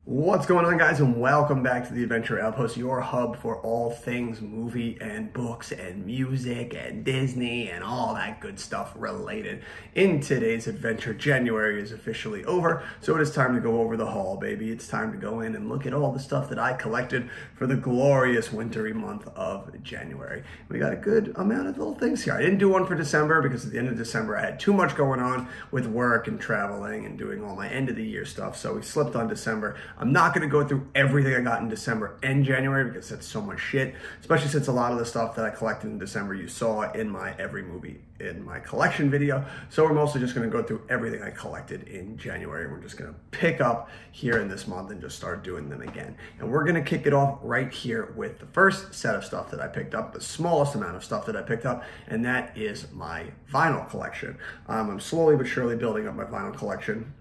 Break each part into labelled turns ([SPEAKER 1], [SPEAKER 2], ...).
[SPEAKER 1] What's going on, guys, and welcome back to the Adventure Outpost, your hub for all things movie and books and music and Disney and all that good stuff related. In today's adventure, January is officially over, so it is time to go over the haul, baby. It's time to go in and look at all the stuff that I collected for the glorious wintry month of January. We got a good amount of little things here. I didn't do one for December because at the end of December I had too much going on with work and traveling and doing all my end of the year stuff, so we slipped on December. I'm not going to go through everything I got in December and January because that's so much shit, especially since a lot of the stuff that I collected in December you saw in my every movie in my collection video. So we're mostly just going to go through everything I collected in January, and we're just going to pick up here in this month and just start doing them again. And we're going to kick it off right here with the first set of stuff that I picked up, the smallest amount of stuff that I picked up, and that is my vinyl collection. I'm slowly but surely building up my vinyl collection.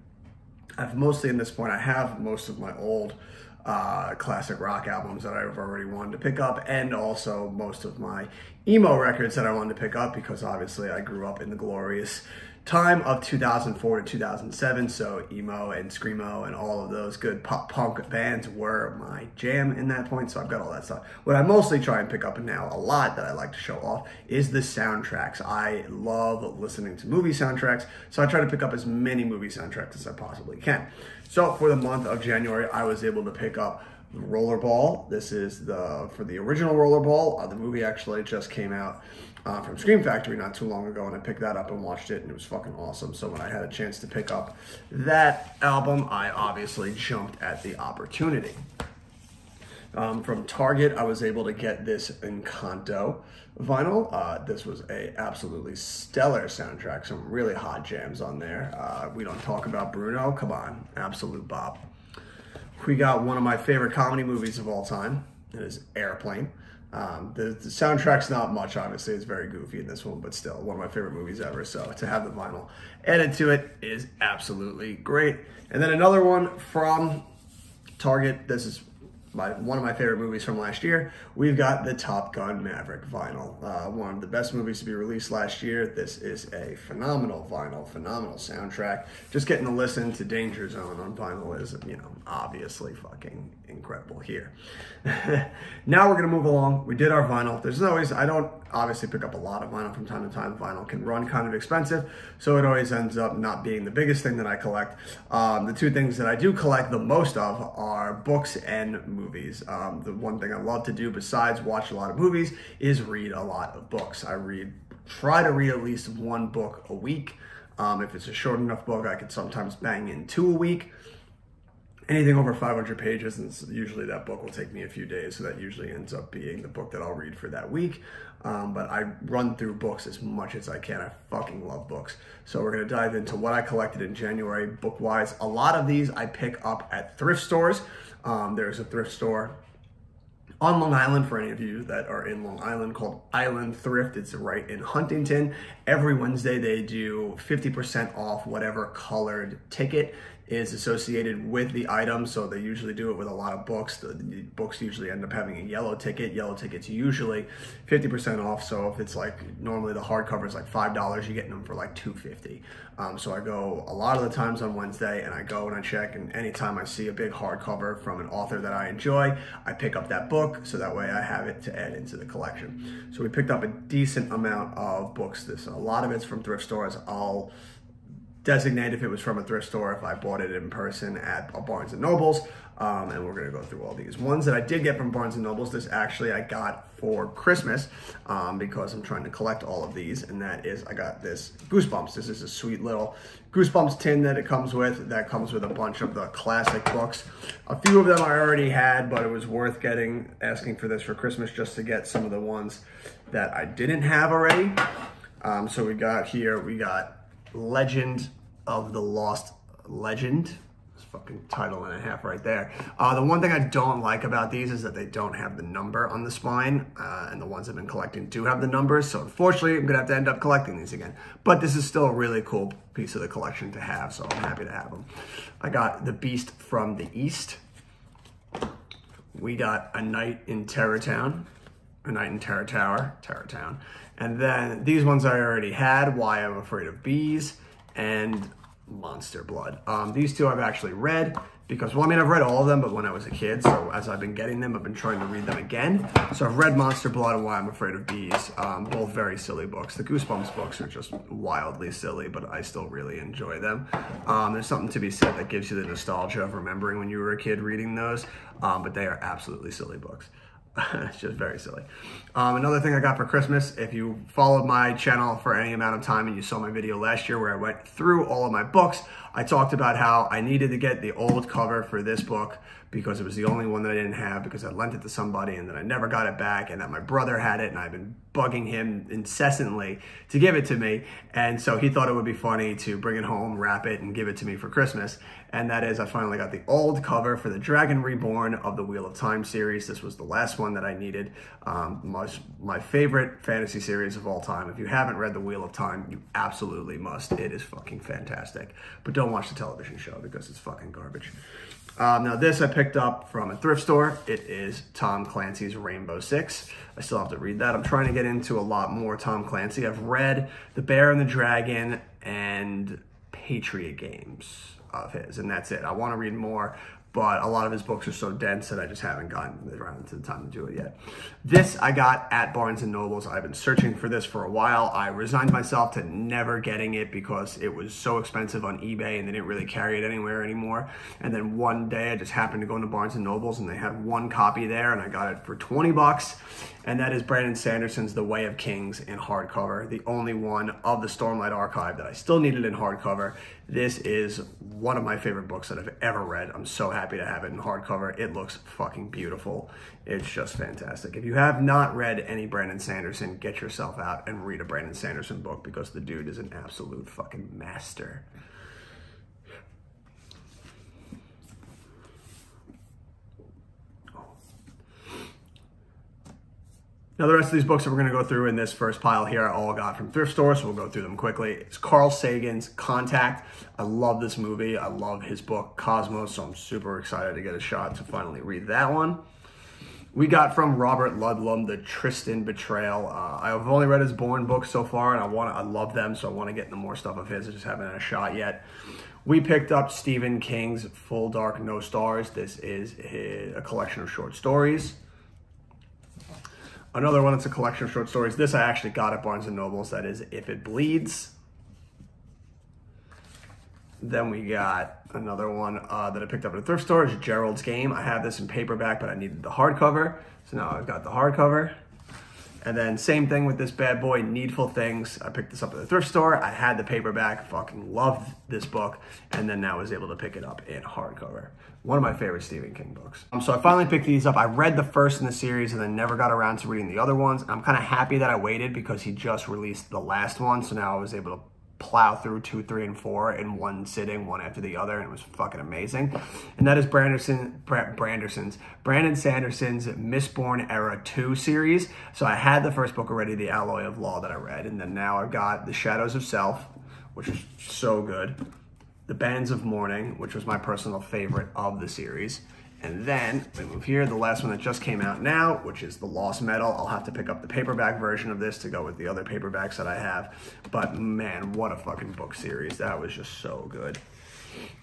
[SPEAKER 1] I've mostly, in this point, I have most of my old classic rock albums that I've already wanted to pick up, and also most of my emo records that I wanted to pick up because obviously I grew up in the glorious time of 2004 to 2007, so emo and screamo and all of those good pop punk bands were my jam in that point, so I've got all that stuff. What I mostly try and pick up now a lot that I like to show off is the soundtracks. I love listening to movie soundtracks, so I try to pick up as many movie soundtracks as I possibly can. So for the month of January, I was able to pick up Rollerball. This is for the original Rollerball. The movie actually just came out from Scream Factory not too long ago, and I picked that up and watched it, and it was fucking awesome. So when I had a chance to pick up that album, I obviously jumped at the opportunity. From Target, I was able to get this Encanto vinyl. This was a absolutely stellar soundtrack, some really hot jams on there. We don't talk about Bruno, come on, absolute bop. We got one of my favorite comedy movies of all time. It is Airplane. The soundtrack's not much, obviously. It's very goofy in this one, but still one of my favorite movies ever. So to have the vinyl added to it is absolutely great. And then another one from Target. This is one of my favorite movies from last year. We've got the Top Gun Maverick vinyl. One of the best movies to be released last year. This is a phenomenal vinyl, phenomenal soundtrack. Just getting to listen to Danger Zone on vinyl is, you know, obviously fucking incredible here. Now we're gonna move along. We did our vinyl. I don't obviously pick up a lot of vinyl from time to time. Vinyl can run kind of expensive, so it always ends up not being the biggest thing that I collect. The two things that I do collect the most of are books and movies. The one thing I love to do besides watch a lot of movies is read a lot of books. I try to read at least one book a week. If it's a short enough book, I could sometimes bang in 2 a week. Anything over 500 pages, and usually that book will take me a few days, so that usually ends up being the book that I'll read for that week. But I run through books as much as I can. I fucking love books. So we're gonna dive into what I collected in January book-wise. A lot of these I pick up at thrift stores. There's a thrift store on Long Island, for any of you that are in Long Island, called Island Thrift. It's right in Huntington. Every Wednesday they do 50% off whatever colored ticket is associated with the item. So they usually do it with a lot of books. The books usually end up having a yellow ticket. Yellow ticket's usually 50% off. So if it's like, normally the hardcover is like $5, you're getting them for like $2.50. So I go a lot of the times on Wednesday, and I go and I check, and anytime I see a big hardcover from an author that I enjoy, I pick up that book, so that way I have it to add into the collection. So we picked up a decent amount of books. A lot of it's from thrift stores. I'll designate if it was from a thrift store, if I bought it in person at a Barnes & Noble's, and we're gonna go through all these. Ones that I did get from Barnes & Noble's, this actually I got for Christmas, because I'm trying to collect all of these, and that is, I got this Goosebumps. This is a sweet little Goosebumps tin that it comes with, that comes with a bunch of the classic books. A few of them I already had, but it was worth asking for this for Christmas just to get some of the ones that I didn't have already. So we got Legend of the Lost Legend. It's fucking title and a half right there. The one thing I don't like about these is that they don't have the number on the spine, and the ones I've been collecting do have the numbers, so unfortunately I'm gonna have to end up collecting these again. But this is still a really cool piece of the collection to have, so I'm happy to have them. I got The Beast from the East. We got A Night in Terror Town. A Night in Terror Town. And then these ones I already had, Why I'm Afraid of Bees, and Monster Blood. These two I've actually read. because, well, I mean, I've read all of them, but when I was a kid, so as I've been getting them, I've been trying to read them again. So I've read Monster Blood and Why I'm Afraid of Bees, both very silly books. The Goosebumps books are just wildly silly, but I still really enjoy them. There's something to be said that gives you the nostalgia of remembering when you were a kid reading those, but they are absolutely silly books. It's just very silly. Another thing I got for Christmas, if you followed my channel for any amount of time and you saw my video last year where I went through all of my books, I talked about how I needed to get the old cover for this book because it was the only one that I didn't have because I lent it to somebody and then I never got it back, and that my brother had it and I've been bugging him incessantly to give it to me. And so he thought it would be funny to bring it home, wrap it, and give it to me for Christmas. And that is, I finally got the old cover for the Dragon Reborn of the Wheel of Time series. This was the last one that I needed. My favorite fantasy series of all time. If you haven't read the Wheel of Time, you absolutely must. It is fucking fantastic. But don't watch the television show because it's fucking garbage. Now this I picked up from a thrift store. It is Tom Clancy's Rainbow Six. I still have to read that. I'm trying to get into a lot more Tom Clancy. I've read The Bear and the Dragon and Patriot Games of his, and that's it. I want to read more, but a lot of his books are so dense that I just haven't gotten around to the time to do it yet. This I got at Barnes & Noble's. I've been searching for this for a while. I resigned myself to never getting it because it was so expensive on eBay and they didn't really carry it anywhere anymore. And then one day I just happened to go into Barnes & Noble's and they had one copy there and I got it for 20 bucks. And that is Brandon Sanderson's The Way of Kings in hardcover, the only one of the Stormlight Archive that I still needed in hardcover. This is one of my favorite books that I've ever read. I'm so happy to have it in hardcover. It looks fucking beautiful. It's just fantastic. If you have not read any Brandon Sanderson, get yourself out and read a Brandon Sanderson book because the dude is an absolute fucking master. Now, the rest of these books that we're going to go through in this first pile here, I all got from thrift stores, so we'll go through them quickly. It's Carl Sagan's Contact. I love this movie. I love his book, Cosmos, so I'm super excited to get a shot to finally read that one. We got from Robert Ludlum, The Tristan Betrayal. I've only read his Bourne books so far, and I love them, so I want to get into more stuff of his. I just haven't had a shot yet. We picked up Stephen King's Full Dark, No Stars. This is a collection of short stories. Another one, it's a collection of short stories. This I actually got at Barnes & Noble's. That is If It Bleeds. Then we got another one that I picked up at a thrift store. It's Gerald's Game. I have this in paperback, but I needed the hardcover. So now I've got the hardcover. And then same thing with this bad boy, Needful Things. I picked this up at the thrift store. I had the paperback, fucking loved this book. And then now I was able to pick it up in hardcover. One of my favorite Stephen King books. So I finally picked these up. I read the first in the series and then never got around to reading the other ones. I'm kind of happy that I waited because he just released the last one. So now I was able to plow through 2, 3, and 4 in one sitting, one after the other, and it was fucking amazing. And that is Brandon Sanderson's Mistborn Era 2 series. So I had the first book already, The Alloy of Law, that I read, and then now I've got The Shadows of Self, which is so good. The Bands of Mourning, which was my personal favorite of the series. And then, we move here, the last one that just came out now, which is The Lost Metal. I'll have to pick up the paperback version of this to go with the other paperbacks that I have. But man, what a fucking book series. That was just so good.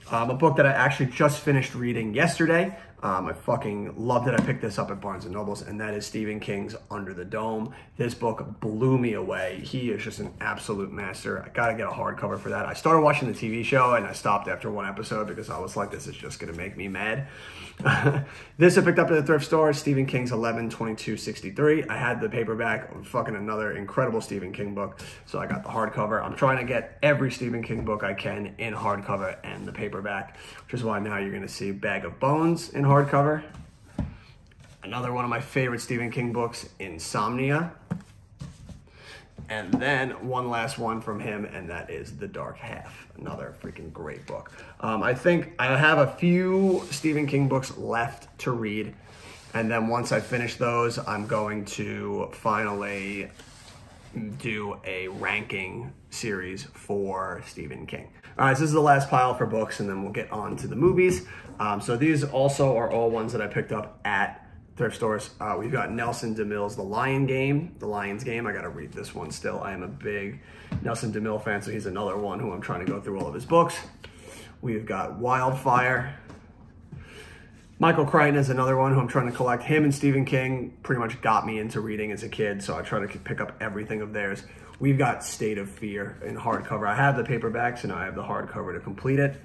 [SPEAKER 1] A book that I actually just finished reading yesterday. I fucking loved it. I picked this up at Barnes & Noble's, and that is Stephen King's Under the Dome. This book blew me away. He is just an absolute master. I gotta get a hardcover for that. I started watching the TV show, and I stopped after one episode because I was like, this is just gonna make me mad. This I picked up at the thrift store, Stephen King's 11/22/63. I had the paperback, fucking another incredible Stephen King book, so I got the hardcover. I'm trying to get every Stephen King book I can in hardcover and the paperback, which is why now you're gonna see Bag of Bones in hardcover. Another one of my favorite Stephen King books, Insomnia. And then one last one from him, and that is The Dark Half. Another freaking great book. I think I have a few Stephen King books left to read. And then once I finish those, I'm going to finally do a ranking series for Stephen King. All right, so this is the last pile for books, and then we'll get on to the movies. So these also are all ones that I picked up at thrift stores. We've got Nelson DeMille's The Lion's Game. I gotta read this one still. I am a big Nelson DeMille fan, so he's another one who I'm trying to go through all of his books. We've got Wildfire. Michael Crichton is another one who I'm trying to collect. Him and Stephen King pretty much got me into reading as a kid, so I try to pick up everything of theirs. We've got State of Fear in hardcover. I have the paperback, so now I have the hardcover to complete it.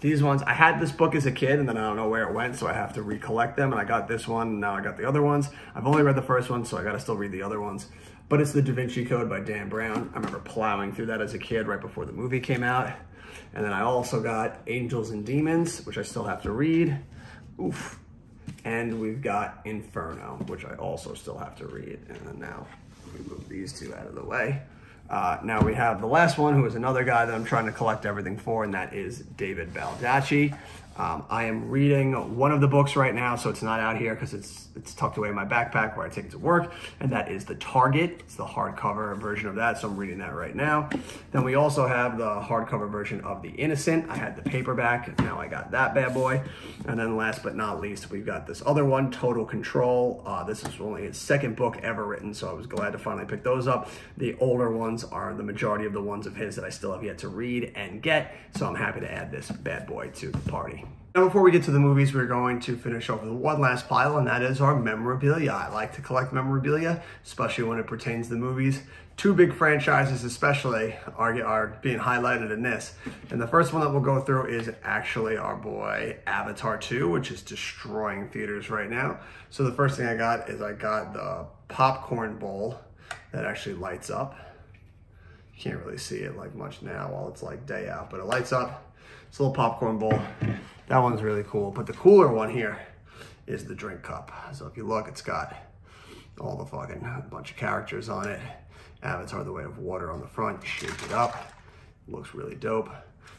[SPEAKER 1] These ones, I had this book as a kid and then I don't know where it went, so I have to recollect them. And I got this one, and now I got the other ones. I've only read the first one, so I gotta still read the other ones. But it's the Da Vinci Code by Dan Brown. I remember plowing through that as a kid right before the movie came out. And then I also got Angels and Demons, which I still have to read. Oof. And we've got Inferno, which I also still have to read. And then now we move these two out of the way. Now we have the last one, who is another guy that I'm trying to collect everything for, and that is David Baldacci. I am reading one of the books right now, so it's not out here because it's tucked away in my backpack where I take it to work, and that is The Target. It's the hardcover version of that, so I'm reading that right now. Then we also have the hardcover version of The Innocent. I had the paperback, now I got that bad boy. And then last but not least, we've got this other one, Total Control. This is only his second book ever written, so I was glad to finally pick those up. The older ones are the majority of the ones of his that I still have yet to read and get, so I'm happy to add this bad boy to the party. Now, before we get to the movies, we're going to finish off with one last pile, and that is our memorabilia. I like to collect memorabilia, especially when it pertains to movies. Two big franchises especially are being highlighted in this. And the first one that we'll go through is actually our boy Avatar 2, which is destroying theaters right now. So the first thing I got is I got the popcorn bowl that actually lights up. You can't really see it like much now while it's like day out, but it lights up. It's a little popcorn bowl. That one's really cool. But the cooler one here is the drink cup. So if you look, it's got all the fucking bunch of characters on it. Avatar, the Way of Water on the front. Shaped it up. Looks really dope.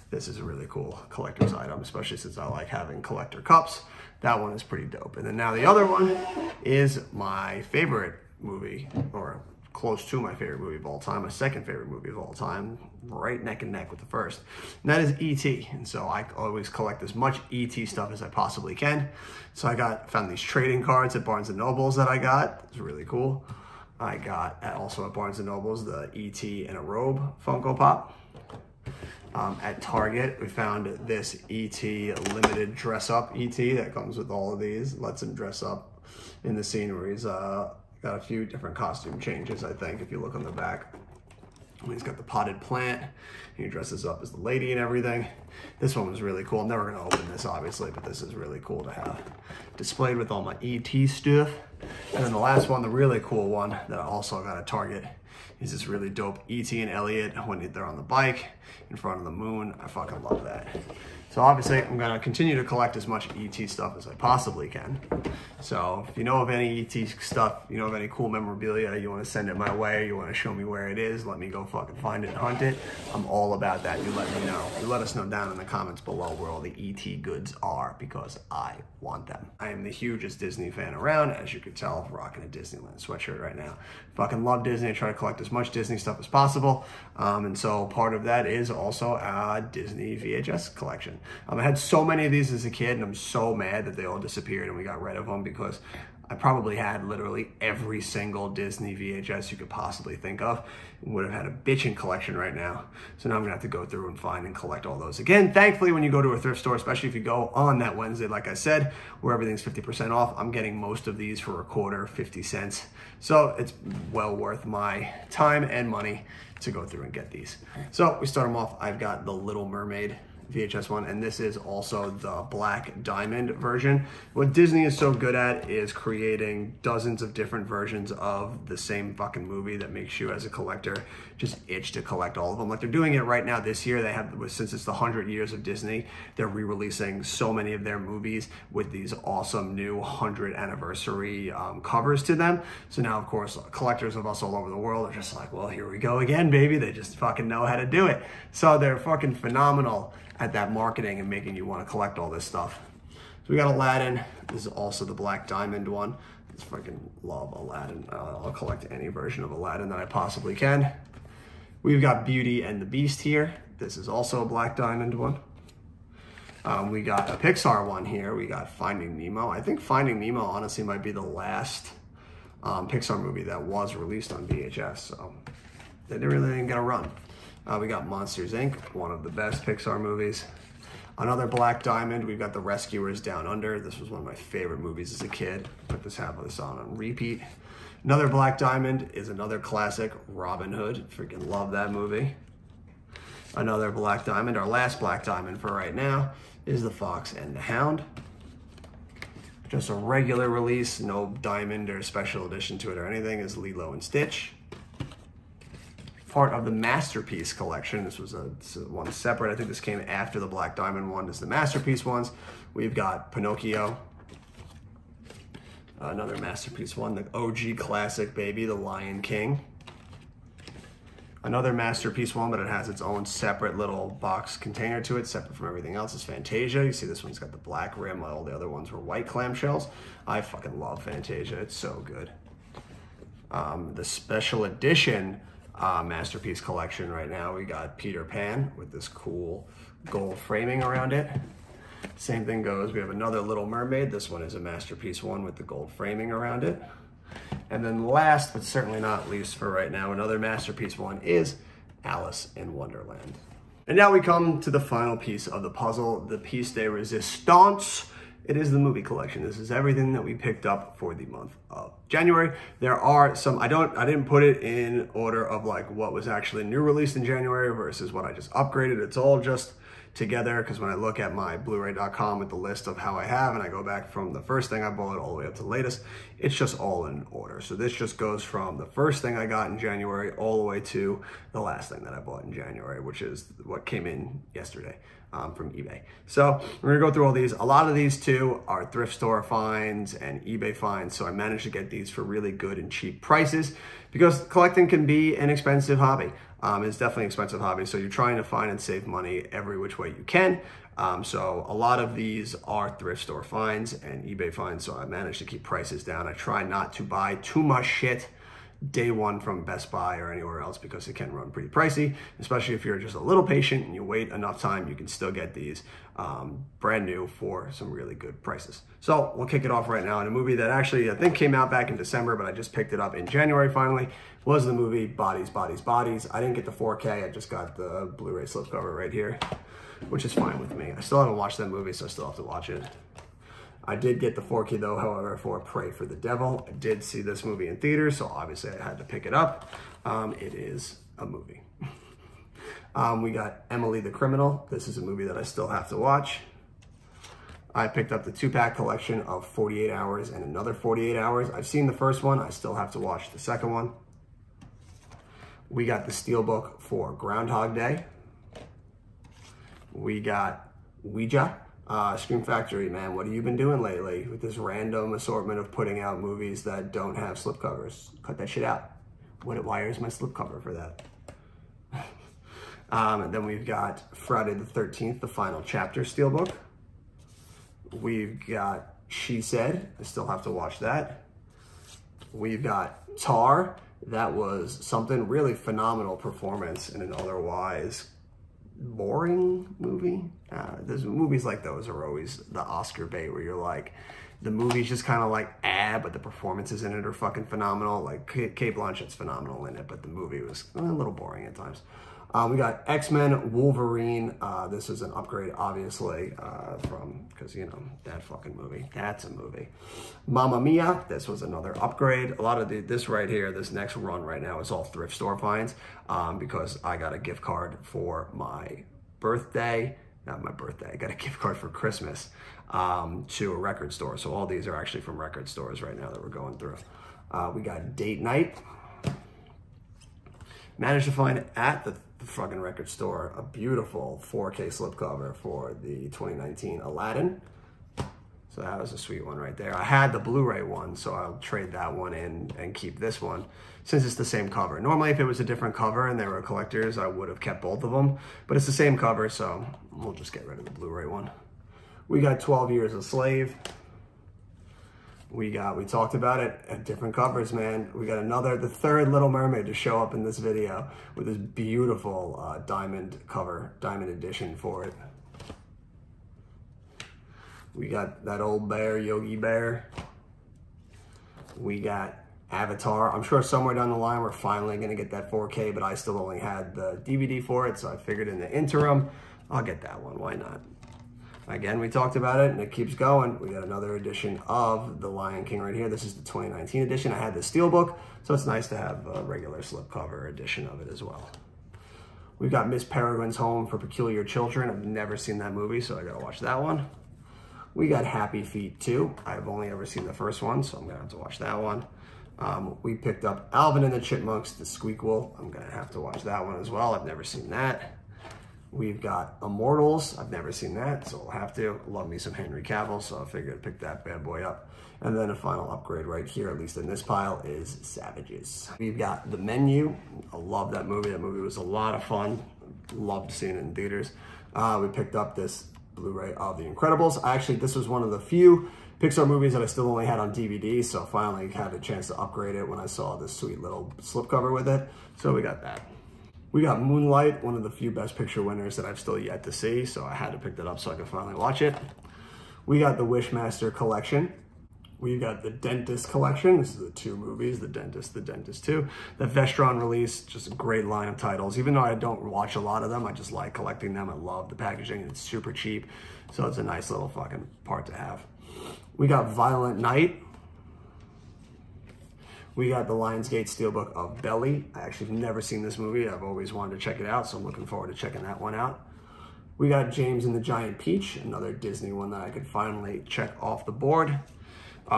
[SPEAKER 1] This is a really cool collector's item, especially since I like having collector cups. That one is pretty dope. And then now the other one is my favorite movie, or close to my favorite movie of all time, my second favorite movie of all time, right neck and neck with the first. And that is E.T. And so I always collect as much E.T. stuff as I possibly can. So I found these trading cards at Barnes & Noble's that I got. It's really cool. I got also at Barnes & Noble's the E.T. in a robe Funko Pop. At Target, we found this E.T. limited dress up E.T. that comes with all of these. Lets him dress up in the scene where he's got a few different costume changes, I think, if you look on the back. He's got the potted plant. He dresses up as the lady and everything. This one was really cool. I'm never going to open this, obviously, but this is really cool to have displayed with all my ET stuff. And then the last one, the really cool one that I also got at Target, is this really dope E.T. and Elliot when they're on the bike in front of the moon. I fucking love that. So obviously, I'm going to continue to collect as much ET stuff as I possibly can. So if you know of any ET stuff, you know of any cool memorabilia, you want to send it my way, you want to show me where it is, let me go fucking find it and hunt it. I'm all about that. You let me know. You let us know down in the comments below where all the ET goods are, because I want them. I am the hugest Disney fan around, as you could tell, rocking a Disneyland sweatshirt right now. Fucking love Disney. I try to collect as much Disney stuff as possible. And so part of that is also a Disney VHS collection. I had so many of these as a kid, and I'm so mad that they all disappeared and we got rid of them, because I probably had literally every single Disney VHS you could possibly think of. Would have had a bitchin' collection right now. So now I'm gonna have to go through and find and collect all those again. Thankfully, when you go to a thrift store, especially if you go on that Wednesday, like I said, where everything's 50% off, I'm getting most of these for a quarter, 50 cents. So it's well worth my time and money to go through and get these. So we start them off. I've got the Little Mermaid VHS one, and this is also the Black Diamond version. What Disney is so good at is creating dozens of different versions of the same fucking movie that makes you as a collector just itch to collect all of them. Like they're doing it right now this year. They have, since it's the 100 years of Disney, they're re-releasing so many of their movies with these awesome new 100th anniversary covers to them. So now, of course, collectors of us all over the world are just like, well, here we go again, baby. They just fucking know how to do it. So they're fucking phenomenal at that marketing and making you want to collect all this stuff. So we got Aladdin. This is also the Black Diamond one. I just fucking love Aladdin. I'll collect any version of Aladdin that I possibly can. We've got Beauty and the Beast here. This is also a Black Diamond one. We got a Pixar one here. We got Finding Nemo. I think Finding Nemo honestly might be the last Pixar movie that was released on VHS. So they really didn't get a run. We got Monsters, Inc., one of the best Pixar movies. Another Black Diamond, we've got The Rescuers Down Under. This was one of my favorite movies as a kid. Put this on repeat. Another Black Diamond is another classic, Robin Hood. Freaking love that movie. Another Black Diamond, our last Black Diamond for right now, is The Fox and the Hound. Just a regular release, no diamond or special edition to it or anything, is Lilo and Stitch. Part of the Masterpiece collection. This was one separate. I think this came after the Black Diamond one. This is the Masterpiece ones. We've got Pinocchio. Another Masterpiece one, the OG classic, baby, The Lion King. Another Masterpiece one, but it has its own separate little box container to it, separate from everything else, is Fantasia. You see this one's got the black rim, all the other ones were white clamshells. I fucking love Fantasia, it's so good. The special edition Masterpiece collection right now, we got Peter Pan with this cool gold framing around it. Same thing goes, we have another Little Mermaid. This one is a Masterpiece one with the gold framing around it. And then last, but certainly not least for right now, another Masterpiece one is Alice in Wonderland. And now we come to the final piece of the puzzle, the piece de resistance. It is the movie collection. This is everything that we picked up for the month of January. There are some, I didn't put it in order of like what was actually new released in January versus what I just upgraded. It's all just together, because when I look at my Blu-ray.com with the list of how I have, and I go back from the first thing I bought all the way up to the latest, it's just all in order. So this just goes from the first thing I got in January all the way to the last thing that I bought in January, which is what came in yesterday from eBay. So we're gonna go through all these. A lot of these too are thrift store finds and eBay finds, so I managed to get these for really good and cheap prices, because collecting can be an expensive hobby. It's definitely an expensive hobby, so you're trying to find and save money every which way you can. So a lot of these are thrift store finds and eBay finds, so I managed to keep prices down. I try not to buy too much shit day one from Best Buy or anywhere else, because it can run pretty pricey, especially if you're just a little patient and you wait enough time, you can still get these brand new for some really good prices. So we'll kick it off right now in a movie that actually I think came out back in December, but I just picked it up in January finally, was the movie Bodies, Bodies, Bodies. I didn't get the 4K, I just got the Blu-ray slipcover right here, which is fine with me. I still haven't watched that movie, so I still have to watch it. I did get the 4K though, however, for Pray for the Devil. I did see this movie in theaters, so obviously I had to pick it up. It is a movie. We got Emily the Criminal. This is a movie that I still have to watch. I picked up the 2-pack collection of 48 Hours and Another 48 Hours. I've seen the first one, I still have to watch the second one. We got the Steelbook for Groundhog Day. We got Ouija. Scream Factory, man, what have you been doing lately with this random assortment of putting out movies that don't have slipcovers? Cut that shit out. Why is my slipcover for that? And then we've got Friday the 13th, the final chapter Steelbook. We've got She Said. I still have to watch that. We've got Tar. That was something really phenomenal performance in an otherwise boring movie. There's movies like those are always the Oscar bait, where you're like, the movie's just kind of like, but the performances in it are fucking phenomenal. Like Cate Blanchett's phenomenal in it, but the movie was a little boring at times. We got X-Men Wolverine. This is an upgrade, obviously, because, you know, that fucking movie. That's a movie. Mamma Mia. This was another upgrade. A lot of this right here, this next run right now is all thrift store finds, because I got a gift card for my birthday. Not my birthday. I got a gift card for Christmas to a record store. So all these are actually from record stores right now that we're going through. We got Date Night. Managed to find at the fucking record store a beautiful 4K slipcover for the 2019 Aladdin. So that was a sweet one right there. I had the Blu-ray one, so I'll trade that one in and keep this one since it's the same cover. Normally, if it was a different cover and they were collectors, I would have kept both of them, but it's the same cover, so we'll just get rid of the Blu-ray one. We got 12 Years a Slave. We talked about it, different covers, man. We got the third Little Mermaid to show up in this video with this beautiful diamond cover, diamond edition for it. We got that old bear, Yogi Bear. We got Avatar. I'm sure somewhere down the line we're finally gonna get that 4K, but I still only had the DVD for it, so I figured in the interim, I'll get that one, why not? Again, we talked about it and it keeps going. We got another edition of The Lion King right here. This is the 2019 edition. I had the steelbook, so it's nice to have a regular slipcover edition of it as well. We've got Miss Peregrine's Home for Peculiar Children. I've never seen that movie, so I gotta watch that one. We got Happy Feet 2. I've only ever seen the first one, so I'm gonna have to watch that one. We picked up Alvin and the Chipmunks, The Squeakquel. I'm gonna have to watch that one as well. I've never seen that. We've got Immortals. I've never seen that, so I'll have to. Love me some Henry Cavill, so I figured I'd pick that bad boy up. And then a final upgrade right here, at least in this pile, is Savages. We've got The Menu. I love that movie. That movie was a lot of fun. Loved seeing it in theaters. We picked up this Blu-ray of The Incredibles. Actually, this was one of the few Pixar movies that I still only had on DVD, so I finally had a chance to upgrade it when I saw this sweet little slipcover with it. So we got that. We got Moonlight, one of the few Best Picture winners that I've still yet to see, so I had to pick that up so I could finally watch it. We got the Wishmaster collection. We got the Dentist collection. This is the two movies, The Dentist 2. The Vestron release, just a great line of titles. Even though I don't watch a lot of them, I just like collecting them. I love the packaging. It's super cheap, so it's a nice little fucking part to have. We got Violent Night. We got the Lionsgate Steelbook of Belly. I actually have never seen this movie. I've always wanted to check it out, so I'm looking forward to checking that one out. We got James and the Giant Peach, another Disney one that I could finally check off the board.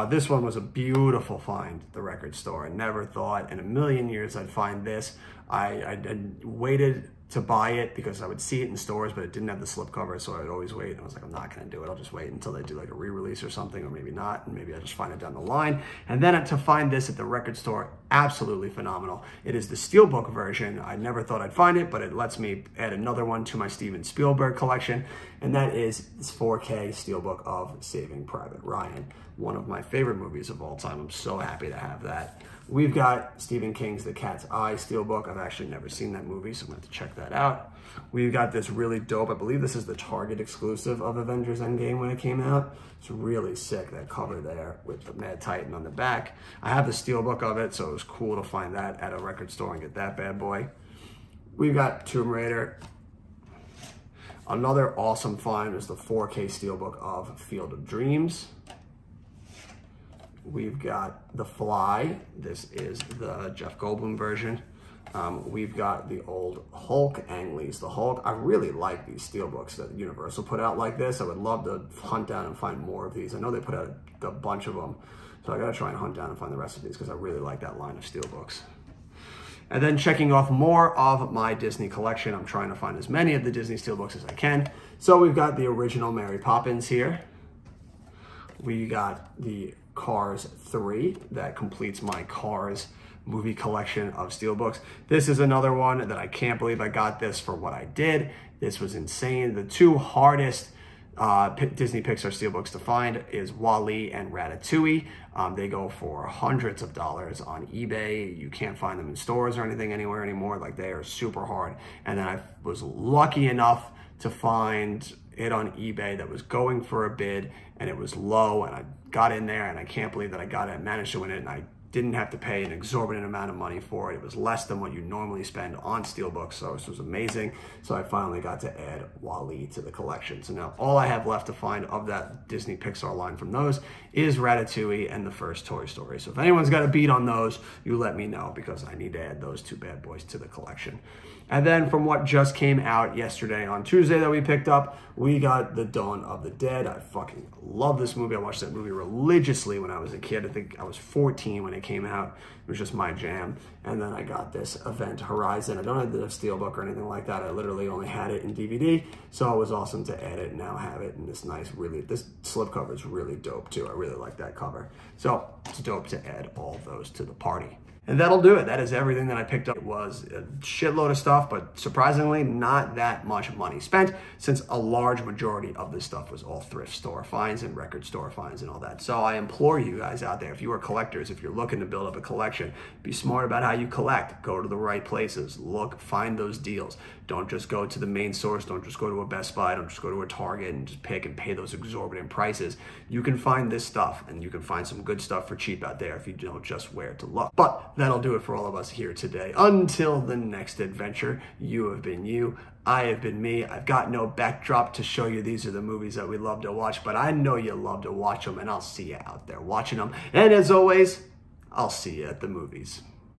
[SPEAKER 1] This one was a beautiful find, the record store. I never thought in a million years I'd find this. I waited to buy it because I would see it in stores, but it didn't have the slipcover, so I'd always wait. And I was like, I'm not gonna do it. I'll just wait until they do like a re-release or something, or maybe not, and maybe I just find it down the line. And then to find this at the record store, absolutely phenomenal. It is the Steelbook version. I never thought I'd find it, but it lets me add another one to my Steven Spielberg collection, and that is this 4K Steelbook of Saving Private Ryan. One of my favorite movies of all time. I'm so happy to have that. We've got Stephen King's The Cat's Eye Steelbook. I've actually never seen that movie, so I'm going to have to check that out. We've got this really dope, I believe this is the Target exclusive of Avengers Endgame when it came out. It's really sick, that cover there with the Mad Titan on the back. I have the Steelbook of it, so it was cool to find that at a record store and get that bad boy. We've got Tomb Raider. Another awesome find is the 4K Steelbook of Field of Dreams. We've got The Fly. This is the Jeff Goldblum version. We've got the old Hulk, Ang Lee's The Hulk. I really like these steelbooks that Universal put out like this. I would love to hunt down and find more of these. I know they put out a bunch of them, so I gotta try and hunt down and find the rest of these because I really like that line of steelbooks. And then checking off more of my Disney collection. I'm trying to find as many of the Disney steelbooks as I can. So we've got the original Mary Poppins here. We got the Cars 3 that completes my Cars movie collection of steelbooks. This is another one that I can't believe I got this for what I did. This was insane. The two hardest Disney Pixar steelbooks to find is WALL-E and Ratatouille. They go for hundreds of dollars on eBay. You can't find them in stores or anything anywhere anymore. Like, they are super hard. And then I was lucky enough to find it on eBay that was going for a bid, and it was low, and I got in there, and I can't believe that I got it and managed to win it, and I didn't have to pay an exorbitant amount of money for it. It was less than what you normally spend on steelbooks, so this was amazing. So I finally got to add WALL-E to the collection. So now all I have left to find of that Disney Pixar line from those is Ratatouille and the first Toy Story. So if anyone's got a beat on those, you let me know, because I need to add those two bad boys to the collection. And then from what just came out yesterday on Tuesday that we picked up, we got The Dawn of the Dead. I fucking love this movie. I watched that movie religiously when I was a kid. I think I was 14 when it came out. It was just my jam. And then I got this Event Horizon. I don't have the steelbook or anything like that. I literally only had it in DVD. So it was awesome to add it and now have it in this nice, this slipcover is really dope too. I really like that cover. So it's dope to add all those to the party. And that'll do it. That is everything that I picked up. It was a shitload of stuff, but surprisingly not that much money spent, since a large majority of this stuff was all thrift store finds and record store finds and all that. So I implore you guys out there, if you are collectors, if you're looking to build up a collection, be smart about how you collect. Go to the right places. Look, find those deals. Don't just go to the main source. Don't just go to a Best Buy. Don't just go to a Target and just pick and pay those exorbitant prices. You can find this stuff, and you can find some good stuff for cheap out there if you know just where to look. But that'll do it for all of us here today. Until the next adventure, you have been you, I have been me. I've got no backdrop to show you these are the movies that we love to watch, but I know you love to watch them, and I'll see you out there watching them. And as always, I'll see you at the movies.